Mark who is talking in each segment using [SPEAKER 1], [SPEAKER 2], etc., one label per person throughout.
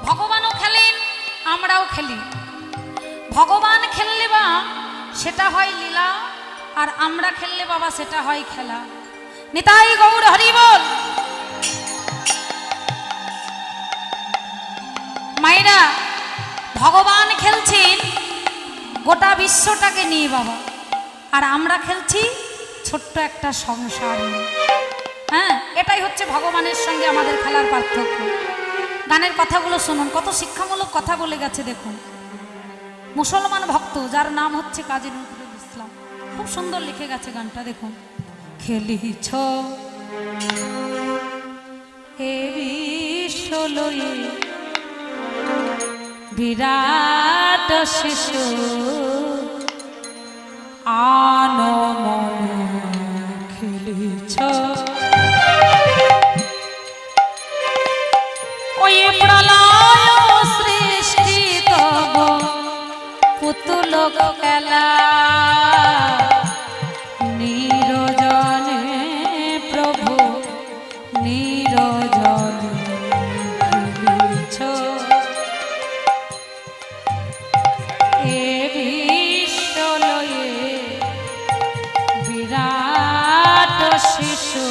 [SPEAKER 1] ভগবানও খেলেন, আমরাও খেলি। ভগবান খেললে বা সেটা হয় লীলা, আর আমরা খেললে বাবা সেটা হয় খেলা। নিতাই গৌর হরি বল। মায়েরা, ভগবান খেলছেন গোটা বিশ্বটাকে নিয়ে বাবা, আর আমরা খেলছি ছোট্ট একটা সংসার নিয়ে। হ্যাঁ, এটাই হচ্ছে ভগবানের সঙ্গে আমাদের খেলার পার্থক্য। গানের কথাগুলো শুনুন, কত শিক্ষামূলক কথা বলে গেছে দেখুন। মুসলমান ভক্ত যার নাম হচ্ছে কাজী নজরুল ইসলাম, খুব সুন্দর লিখে গেছে গানটা দেখুন। খেলিছ হে বিশ্বলয়ে বিরাট শিশু আনমন খেলিছ ওই প্রলয় সৃষ্টি তব পুতুল খেলা নিরজনে প্রভু নিরজনে খেলিছ এ বিশ্বলয়ে বিরাট শিশু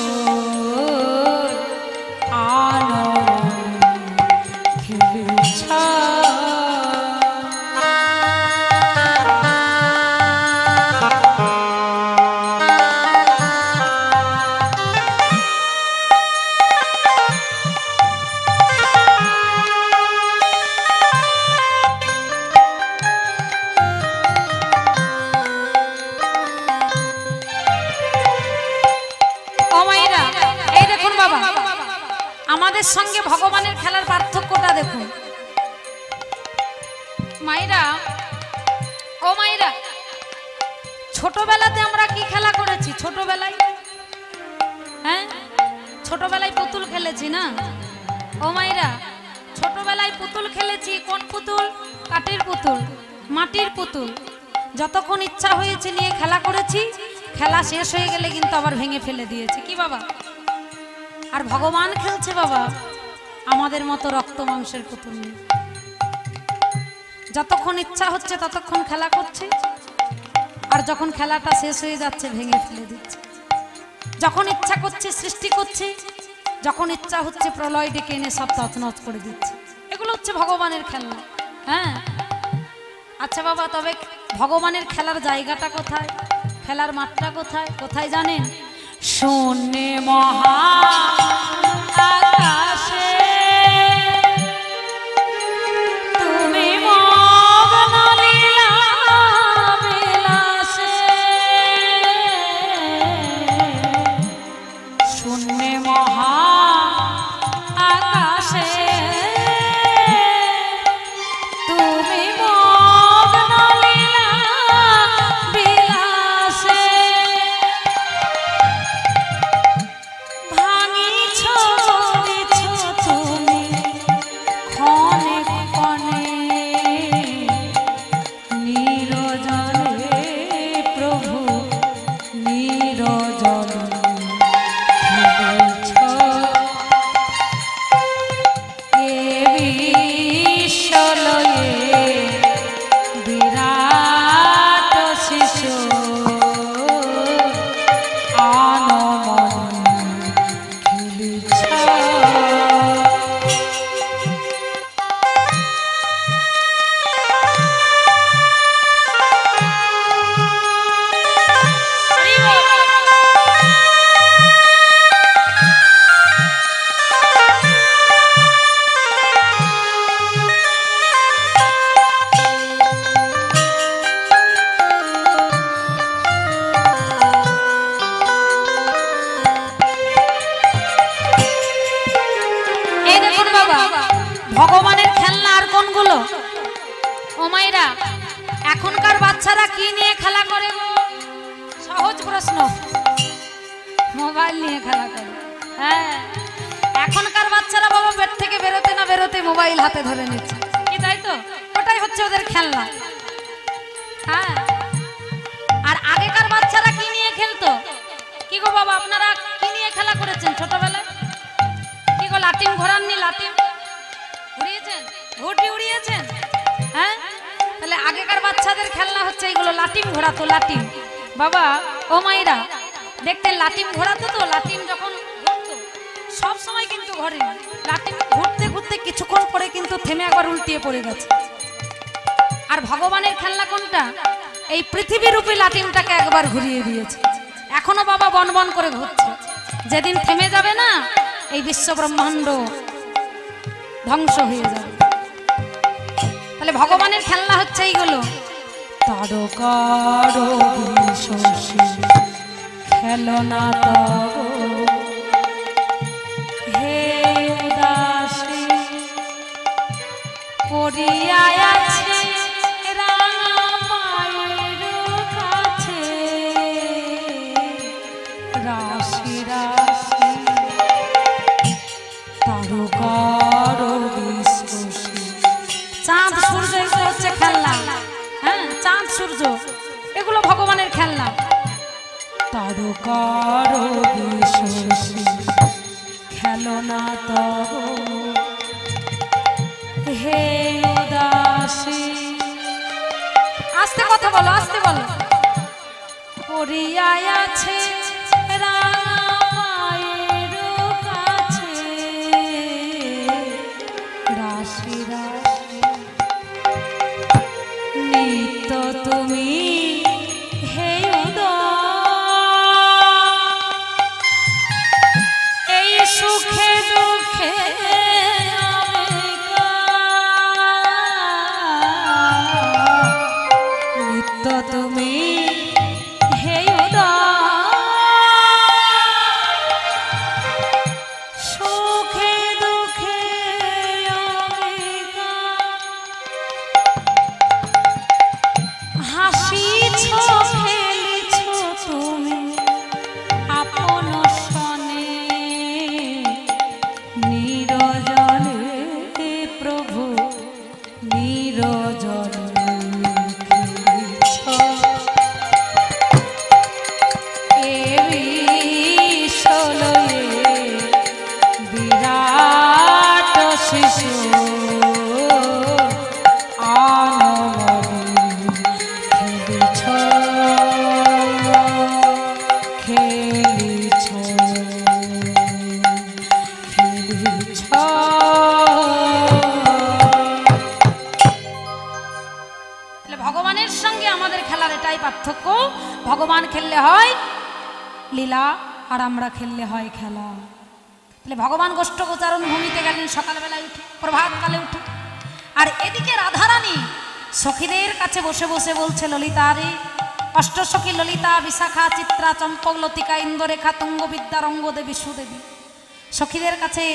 [SPEAKER 1] আমাদের সঙ্গে ভগবানের খেলার পার্থক্যটা দেখুন। মায়েরা, ও মায়েরা, ছোটবেলাতে আমরা কি খেলা করেছি? ছোটবেলায় হ্যাঁ, ছোটবেলায় পুতুল খেলেছি না? ও মায়েরা, ছোটবেলায় পুতুল খেলেছি। কোন পুতুল? কাঠের পুতুল, মাটির পুতুল। যতক্ষণ ইচ্ছা হয়েছে নিয়ে খেলা করেছি, খেলা শেষ হয়ে গেলে কিন্তু আবার ভেঙে ফেলে দিয়েছি। কি বাবা? আর ভগবান খেলছে বাবা আমাদের মতো রক্ত মাংসের পুতুল নিয়ে। যতক্ষণ ইচ্ছা হচ্ছে ততক্ষণ খেলা করছে, আর যখন খেলাটা শেষ হয়ে যাচ্ছে ভেঙে ফেলে দিচ্ছে। যখন ইচ্ছা করছে সৃষ্টি করছে, যখন ইচ্ছা হচ্ছে প্রলয় ডেকে এনে সব তছনছ করে দিচ্ছে। এগুলো হচ্ছে ভগবানের খেলা। হ্যাঁ, আচ্ছা বাবা, তবে ভগবানের খেলার জায়গাটা কোথায়? খেলার মাঠটা কোথায়? কোথায় জানেন? শূন্যে মহা আকাশে তুমি মগ্ন লীলা বিলাসে। শূন্যে মহা আকাশে তুমি মগ্ন লীলা বিলাসে। ভাঙিছ তুমি ক্ষণে ক্ষণে নিরজনে প্রভু নিরজনে খেলিছ এ বিশ্বলয়ে বিরাট শিশু আনমন খেলিছ। ভগবানের খেলনা আর কোনগুলো? ও মায়েরা, এখনকার বাচ্চারা কি নিয়ে খেলা করে? সহজ প্রশ্ন। মোবাইল নিয়ে খেলা করে। হ্যাঁ, এখনকার বাচ্চারা বাবা বেড থেকে বেরোতে না বেরোতে মোবাইল হাতে ধরে নিচ্ছে। কি তাই তো? ওটাই হচ্ছে ওদের খেলনা। হ্যাঁ, আর আগেকার বাচ্চারা কি নিয়ে খেলতো? কি গো বাবা, আপনারা কি নিয়ে খেলা করেছেন ছোটবেলায়? কি গো, লাটিম ঘোরাননি? লাটিম ঘুরিয়েছেন? ঘুটি উড়িয়েছেন? হ্যাঁ, তাহলে আগেকার বাচ্চাদের খেলনা হচ্ছে এইগুলো। লাটিম ঘোরাতো, লাটিম। বাবা ও মাইরা দেখতে লাটিম ঘোরাতো, তো লাটিম যখন ঘুরতো সব সময় কিন্তু ঘরে লাটিম ঘুরতে ঘুরতে কিছুক্ষণ পরে কিন্তু থেমে একবার উল্টিয়ে পড়ে গেছে। আর ভগবানের খেলনা কোনটা? এই পৃথিবীরূপী লাটিমটাকে একবার ঘুরিয়ে দিয়েছে, এখনো বাবা বনবন করে ঘুরছে। যেদিন থেমে যাবে না, এই বিশ্ব ব্রহ্মাণ্ড ধ্বংস হয়ে যাবে। তাহলে ভগবানের খেলনা হচ্ছে এইগুলো। তারকার বিশ্বসী খেলনা তব হে উদাসী পড়িয়া আছে রাঙা পায়ের কাছে রাশি রাশি তারকার বিশ্বসী। চাঁদ সূর্য এগুলো হচ্ছে খেলনা। হ্যাঁ, চাঁদ সূর্য এগুলো ভগবানের খেলনা। তারকার বিশ্বসী খেলনা তব হে উদাসী। আস্তে কথা বলো, আস্তে বলো। পড়িয়া আছে রাঙা পায়ের কাছে রাশি রাশি নিত্য তুমি হে এই সুখে দুঃখে নিত্য তুমি হে সুখে দুঃখে হাসিছ খেলিছ তুমি আপন সনে নিরজনে প্রভু নিরজনে খেলিছ এ বিশ্বলয়ে বিরাট শিশু ভগবানের সঙ্গে আমাদের খেলার এটাই পার্থক্য। ভগবান খেললে হয় লীলা, আর আমরা খেললে হয় খেলা। তাহলে ভগবান গোষ্ঠ গোচারণ ভূমিতে গেলেন সকালবেলায় উঠে, প্রভাতকালে উঠে। আর এদিকে রাধারানী সখীদের কাছে বসে বসে বলছে, ললিতা রে, অষ্টসখী ললিতা, বিশাখা, চিত্রা, চম্পক, লতিকা, ইন্দ্ররেখা, তুঙ্গবিদ্যা, রঙ্গদেবী, সুদেবী সখীদের কাছে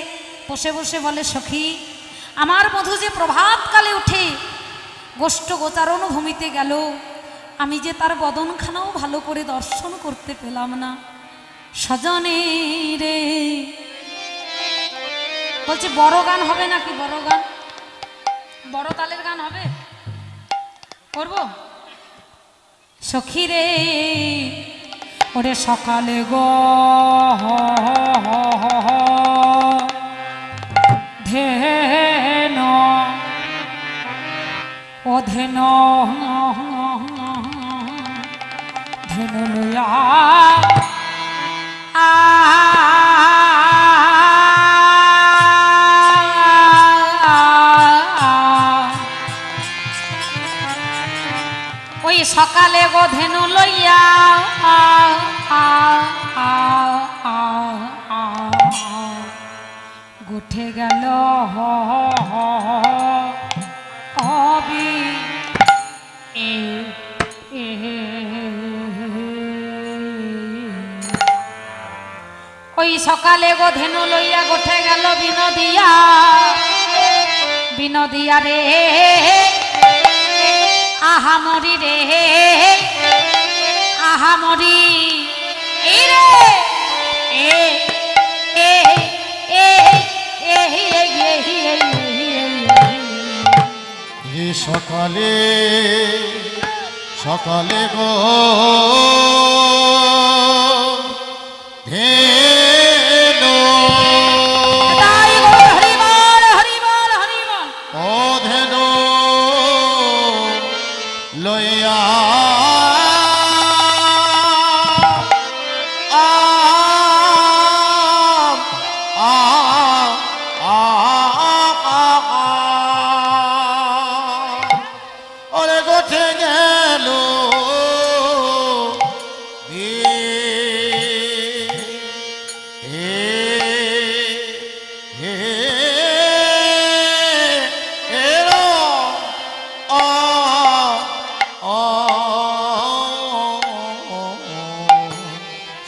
[SPEAKER 1] বসে বসে বলে, সখী আমার বধূ যে প্রভাতকালে উঠে গোষ্ঠ গোচারণ ভূমিতে গেল, আমি যে তার বদনখানাও ভালো করে দর্শন করতে পেলাম না। সজনে রে, বলছি বড় গান হবে নাকি? বড় গান, বড় তালের গান হবে, করবো? সখী রে, ওরে সকালে গো ধেন ও ধেন ধেন লয়া ওই সকালে গো ধেনু লইয়া গুঠে গেল হবি ওই সকালে গো ধেনু লইয়া গুঠে গেল বিনোদিয়া, বিনোদিয়া রে আহামরি রে আহামরি এই রে এ এ এ
[SPEAKER 2] এ সকালে সকালে গো ধেনু ও ধেনু লইয়া ওরে গোঠে গেল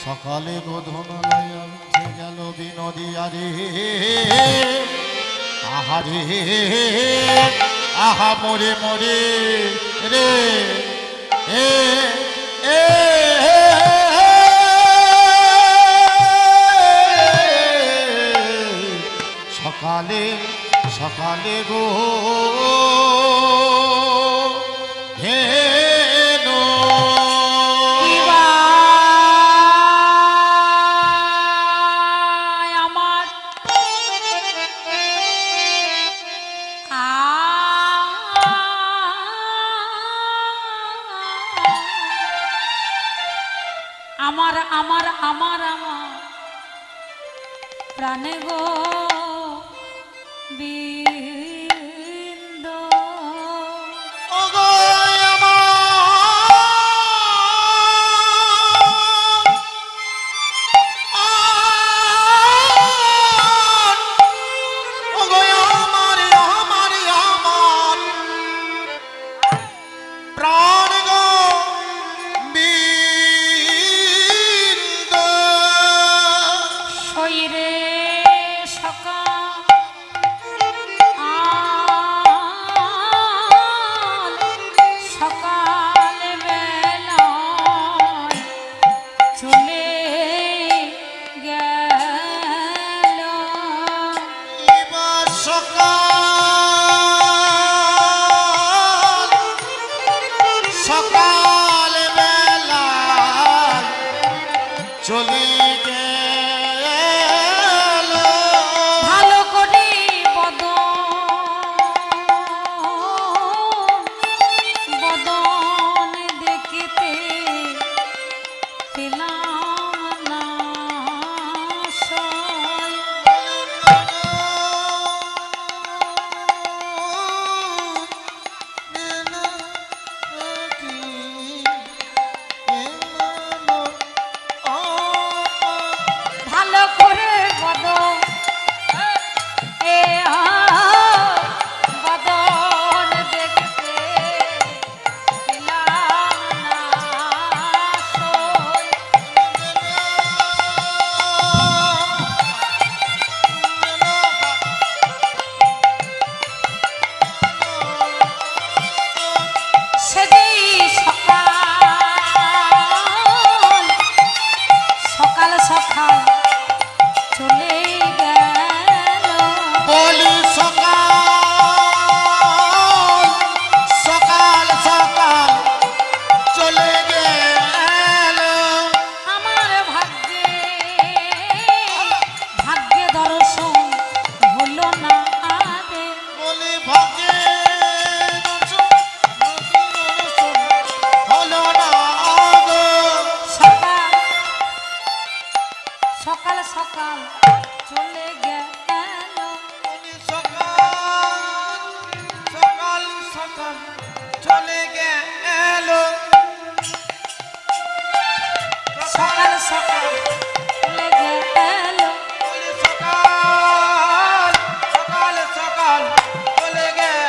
[SPEAKER 2] সকালে গোধন লইয়া উঠে গেল বিনোদী আরে আহারে আহা মরে মরে রে এ এ সকালে সকালে গো হে
[SPEAKER 1] আমার আমার আমার আমার প্রাণে গো বিন্দ
[SPEAKER 2] ওগো আমার আমার আমার প্রাণ গো
[SPEAKER 1] শরীরে সকাল সকাল বেলা চলে গেল
[SPEAKER 2] এবার সকাল সকাল বেলা চলে গেল
[SPEAKER 1] ভালো করে বদন দেখিতে পেলাম না সয়। ভালো করে বদন বদন দেখতে পেলাম না সয়। সেদিন সকাল সকাল চলে গেল
[SPEAKER 2] বলি সকাল সকাল সকাল চলে গেল
[SPEAKER 1] আমার ভাগ্যে দর্শন হলো না আদে
[SPEAKER 2] বলি ভাগ্যে হলো না গো
[SPEAKER 1] সকাল সকাল সকাল চলে গেল
[SPEAKER 2] বলি সকাল সকাল সকাল চলে গেল
[SPEAKER 1] সকাল সকাল চলে গেল
[SPEAKER 2] বলি সকাল সকাল সকাল চলে গেল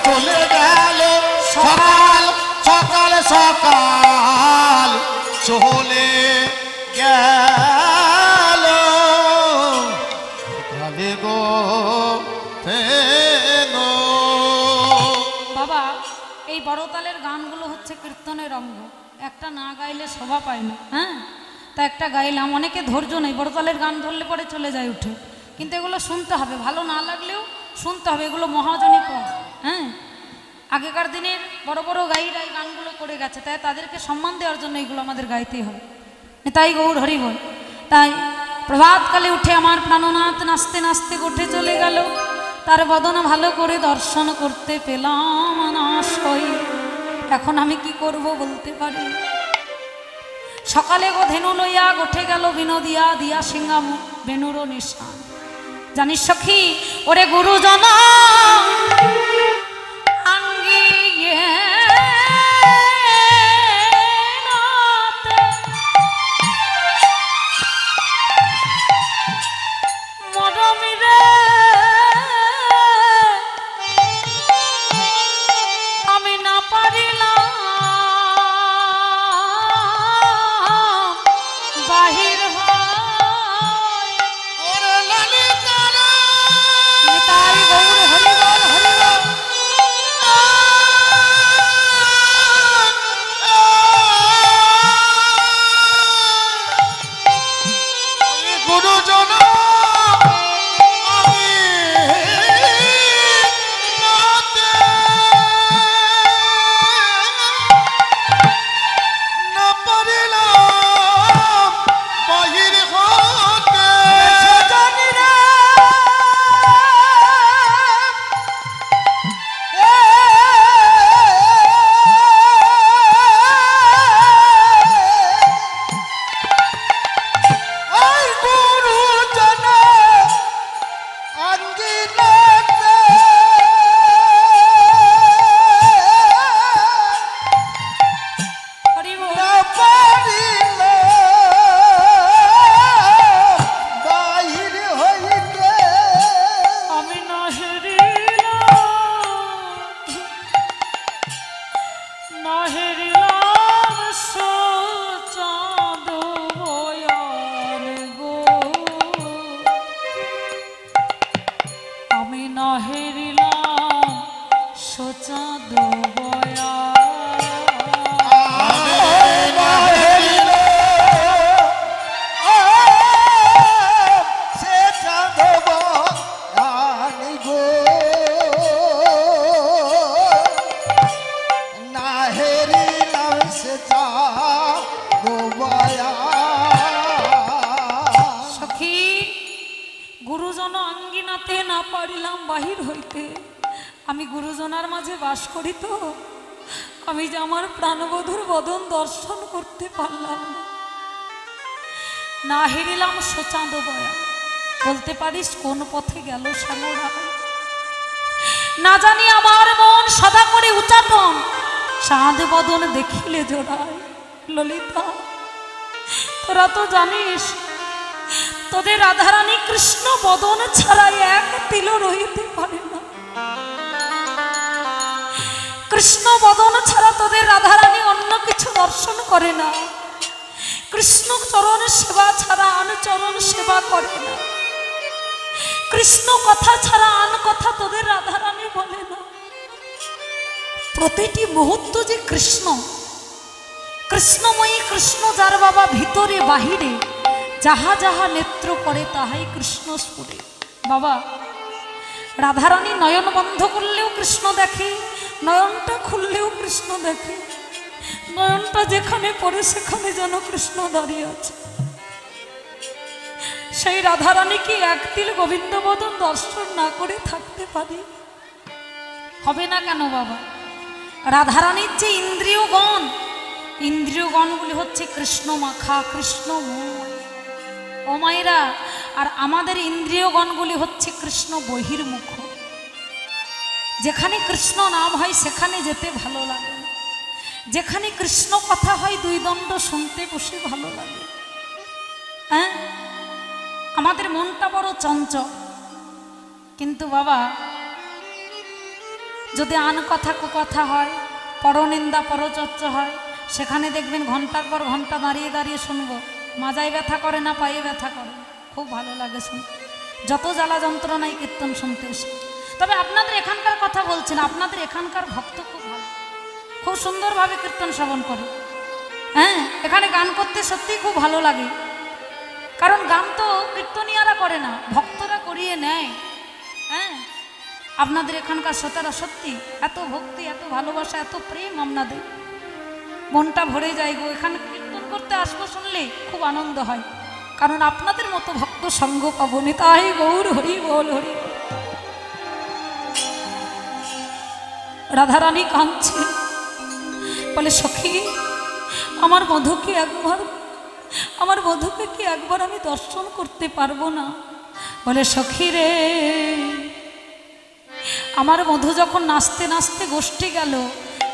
[SPEAKER 2] চলে গেল সকাল সকাল সকাল চলে গেল কালে গো ফেনো।
[SPEAKER 1] বাবা এই বড়তালের গানগুলো হচ্ছে কীর্তনের অঙ্গ, একটা না গাইলে শোভা পায় না। হ্যাঁ, তা একটা গাইলাম, অনেকে ধৈর্য নেই, বড়তালের গান ধরলে পরে চলে যায় উঠে, কিন্তু এগুলো শুনতে হবে, ভালো না লাগলেও শুনতে হবে, এগুলো মহাজনী পদ। হ্যাঁ, আগেকার দিনের বড় বড় গাইরা এই গানগুলো করে গেছে, তাই তাদেরকে সম্মান দেওয়ার জন্য এগুলো আমাদের গাইতেই হবে। তাই গৌর হরি বল। তাই প্রভাতকালে উঠে আমার প্রাণনাথ নাচতে নাচতে উঠে চলে গেল, তার বদন ভালো করে দর্শন করতে পেলাম না সই। এখন আমি কি করব বলতে পারি। সকালে গো ধেনু লইয়া গোঠে গেল বিনোদিয়া দিয়া সিংহা বেনুরো নিশান। জানিস সখী ওরে গুরুজন আঙ্গিয়ে মরমিরে আমি না পারিলাম বাহির তাই গৌর হরিবল হরিবল।
[SPEAKER 2] গুরুজন
[SPEAKER 1] গুরুজন আঙ্গিনাতে না পারিলাম বাহির হইতে। আমি গুরুজনার মাঝে বাস করি তো, আমি যে আমার প্রাণবধূর বদন দর্শন করতে পারলাম না হেরিলাম সোচাঁদ বয়া। বলতে পারিস কোন পথে গেল শ্যামরা? না জানি আমার মন সদা করে উচাটন, চাঁদ বদন দেখিলে জোড়ায়। ললিতা তোরা তো জানিস তোদের রাধারানী কৃষ্ণ বদন ছাড়া এক তিল রইতে পারে না। কৃষ্ণ বদন ছাড়া তোদের রাধারানী অন্য কিছু দর্শন করে না। কৃষ্ণ চরণ সেবা ছাড়া আন চরণ সেবা করে না। কৃষ্ণ কথা ছাড়া আন কথা তোদের রাধারানী বলে না। প্রতিটি মুহূর্ত যে কৃষ্ণ, কৃষ্ণময়ী কৃষ্ণ যার বাবা ভিতরে বাহিরে যাহা যাহা নেত্র করে তাহাই কৃষ্ণ স্ফুরে। বাবা রাধারানী নয়ন বন্ধ করলেও কৃষ্ণ দেখে, নয়নটা খুললেও কৃষ্ণ দেখে। নয়নটা যেখানে পড়ে সেখানে যেন কৃষ্ণ দাঁড়িয়ে আছে। সেই রাধারানী কি এক তিল গোবিন্দ বদন দর্শন না করে থাকতে পারে? হবে না কেন বাবা? রাধারানীর যে ইন্দ্রিয়গণ, ইন্দ্রিয়গণগুলি হচ্ছে কৃষ্ণ মাখা, কৃষ্ণময়। ও মায়েরা, আর আমাদের ইন্দ্রিয়গণগুলি হচ্ছে কৃষ্ণ বহির্মুখ। যেখানে কৃষ্ণ নাম হয় সেখানে যেতে ভালো লাগে, যেখানে কৃষ্ণ কথা হয় দুই দণ্ড শুনতে বসে ভালো লাগে। হ্যাঁ, আমাদের মনটা বড় চঞ্চল, কিন্তু বাবা যদি আন কথা কুকথা হয়, পরনিন্দা পরচর্চা হয়, সেখানে দেখবেন ঘন্টার পর ঘন্টা দাঁড়িয়ে দাঁড়িয়ে শুনবো। মাজায় ব্যথা করে না পায়ে ব্যথা করে, খুব ভালো লাগে শুনতে। যত জ্বালা যন্ত্রণায় কীর্তন শুনতে এসে। তবে আপনাদের এখানকার কথা বলছি না, আপনাদের এখানকার ভক্ত খুব ভালো, খুব সুন্দরভাবে কীর্তন শ্রবণ করে। হ্যাঁ, এখানে গান করতে সত্যিই খুব ভালো লাগে, কারণ গান তো কীর্তনীয়ারা করে না, ভক্তরা করিয়ে নেয়। হ্যাঁ, আপনাদের এখানকার শ্রোতারা সত্যি এত ভক্তি, এত ভালোবাসা, এত প্রেম, আপনাদের মনটা ভরে যায় গো। এখানে কীর্তন করতে আসবো শুনলে খুব আনন্দ হয়, কারণ আপনাদের মতো ভক্ত সঙ্গ পাবো নি। তাই গৌর হরি বল, হরি। রাধারানী কাঁদছে, বলে সখী আমার মধুকে একবার, আমার মধুকে কি একবার আমি দর্শন করতে পারবো না? বলে সখী রে, আমার মধু যখন নাচতে নাচতে গোষ্ঠী গেল,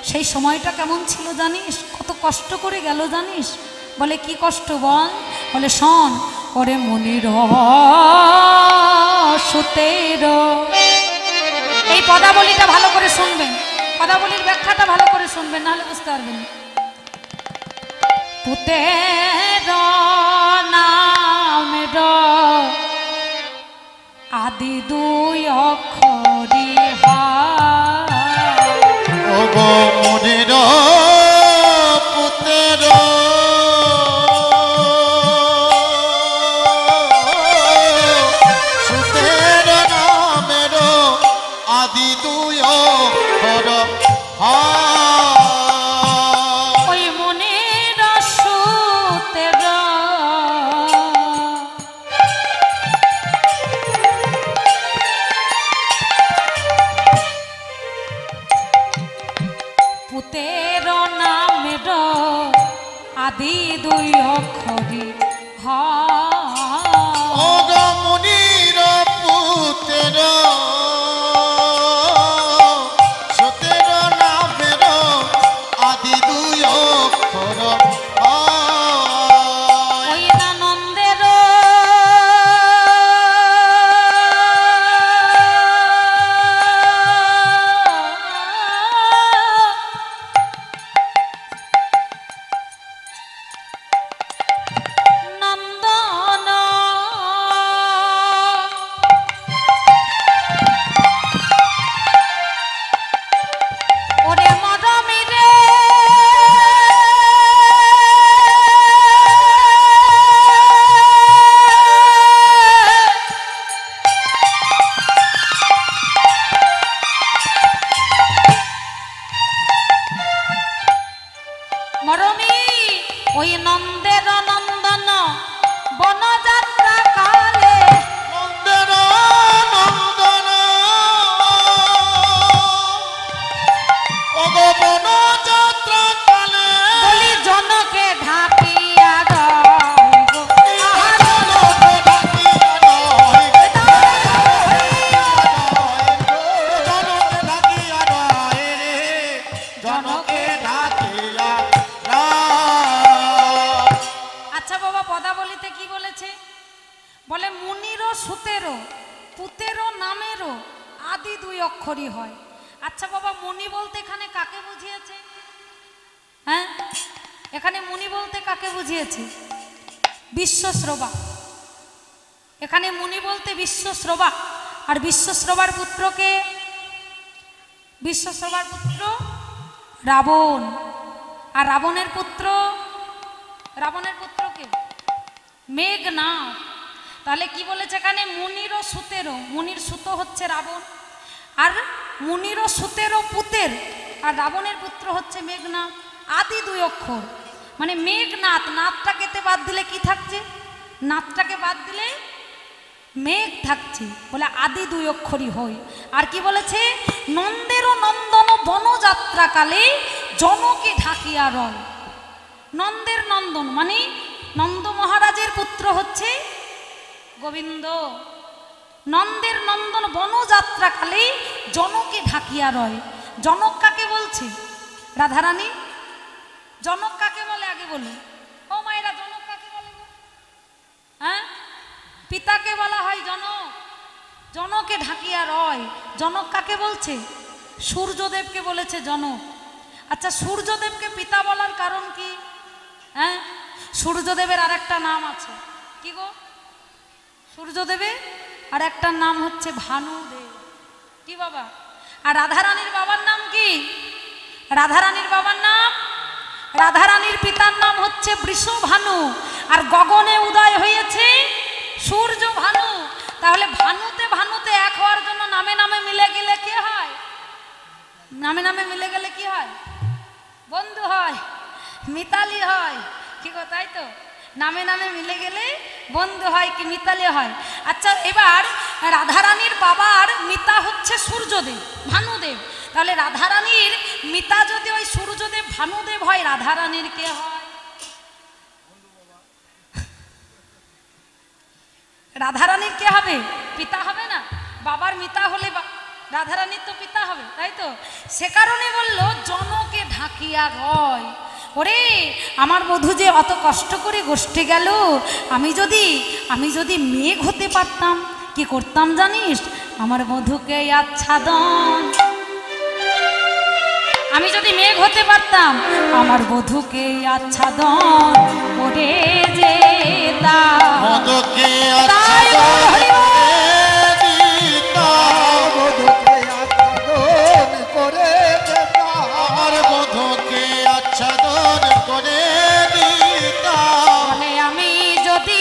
[SPEAKER 1] সেই সময়টা কেমন ছিল জানিস? কত কষ্ট করে গেল জানিস? বলে কি কষ্ট বল? বলে শোন, ওরে মনির সুতের। এই পদাবলীটা ভালো করে শুনবেন, পদাবলীর ব্যাখ্যাটা ভালো করে শুনবেন, নাহলে বুঝতে পারবেন। পুতের নামের আদি দুই অক্ষরি
[SPEAKER 2] ও গো মনির পুতের সুতের নামের আদি দুই অক্ষর
[SPEAKER 1] ওই মনির সুতের পুতের নামের আদি দুই অক্ষরি
[SPEAKER 2] ও গো মনির পুতের সুতের নামের আদি দুই অক্ষর
[SPEAKER 1] ওই আনন্দের নন্দন ওরে মদমিরে মরমি ওই নন্দের নন্দন বনযাত্রা কালে
[SPEAKER 2] নন্দন নন্দন ও গো বনযাত্রা কালে
[SPEAKER 1] বলি জনকে ঢাকিয়া আচ্ছা বাবা, পদাবলিতে কি বলেছে? বলে মুনিরও সুতেরও পুতেরও নামেরও আদি দুই অক্ষরই হয়। আচ্ছা বাবা, মুনি বলতে এখানে কাকে বুঝিয়েছে? হ্যাঁ, এখানে মুনি বলতে কাকে বুঝিয়েছে? বিশ্বশ্রবা। এখানে মুনি বলতে বিশ্বশ্রবা। আর বিশ্বশ্রবার পুত্রকে, বিশ্বশ্রবার পুত্র রাবণ। আর রাবণের পুত্র, রাবণের পুত্রকে মেঘনাদ। তাহলে কি বলেছে এখানে? মুনিরও সুতেরও, মুনির সুতো হচ্ছে রাবণ, আর মুনিরও সুতেরও পুতের, আর রাবণের পুত্র হচ্ছে মেঘনাদ। আদি দুই অক্ষর মানে মেঘনাদ। নাথটা কেটে বাদ দিলে কি থাকছে? নাথটাকে বাদ দিলে মেঘ থাকছে, বলে আদি দুই অক্ষরই হয়। আর কি বলেছে? নন্দেরও নন্দন বনযাত্রা কালে জনকে ঢাকিয়া রয়। নন্দের নন্দন মানে নন্দ মহারাজের পুত্র হচ্ছে গোবিন্দ। নন্দের নন্দন বনযাত্রা কালে জনকে ঢাকিয়া রয়। জনক কাকে বলছে? রাধারানী। জনক কাকে বলে আগে বলো? ও মায়েরা, জনক কাকে বলে? হ্যাঁ, পিতাকে বলা হয় জনক। জনকে ঢাকিয়া রয়, জনক কাকে বলছে? সূর্যদেবকে বলেছে জনক। আচ্ছা, সূর্যদেবকে পিতা বলার কারণ কি? হ্যাঁ, সূর্যদেবের আর একটা নাম আছে। কি গো? সূর্যদেবের আর একটা নাম হচ্ছে ভানুদেব। কি বাবা? আর রাধারানীর বাবার নাম কি? রাধারানীর বাবার নাম, রাধারানীর পিতার নাম হচ্ছে বৃষভানু, আর গগনে উদয় হয়েছে সূর্য ভানু। তাহলে ভানুতে ভানুতে এক হওয়ার জন্য নামে নামে মিলে গেলে কি হয়? নামে নামে মিলে গেলে কি হয়? বন্ধু হয়, মিতালি হয়। কি গো, তাই তো? নামে নামে মিলে গেলে বন্ধু হয় কি মিতালি হয়। আচ্ছা, এবার রাধারানীর বাবার মিতা হচ্ছে সূর্যদেব, ভানুদেব। তাহলে রাধারানীর মিতা যদি ওই সূর্যদেব ভানুদেব হয়, রাধারানীর কে হয়? রাধারানীর কে হবে? পিতা হবে না? বাবার মিতা হলে রাধারানীর তো পিতা হবে, তাই তো? সে কারণে বলল জনকে ঢাকিয়া গয়। ওরে আমার বধূ যে অত কষ্ট করে গোষ্ঠে গেল, আমি যদি মেঘ হতে পারতাম, কি করতাম জানিস? আমার বধূকে আচ্ছাদন, আমি যদি মেঘ হতে পারতাম, আমার বধূকে আচ্ছাদন করে যেতাম।
[SPEAKER 2] মধুকে
[SPEAKER 1] তাই
[SPEAKER 2] আচ্ছাদন
[SPEAKER 3] করে যেতাম।
[SPEAKER 2] আর মধুকে আচ্ছাদন করে দিতাম।
[SPEAKER 1] বলে আমি যদি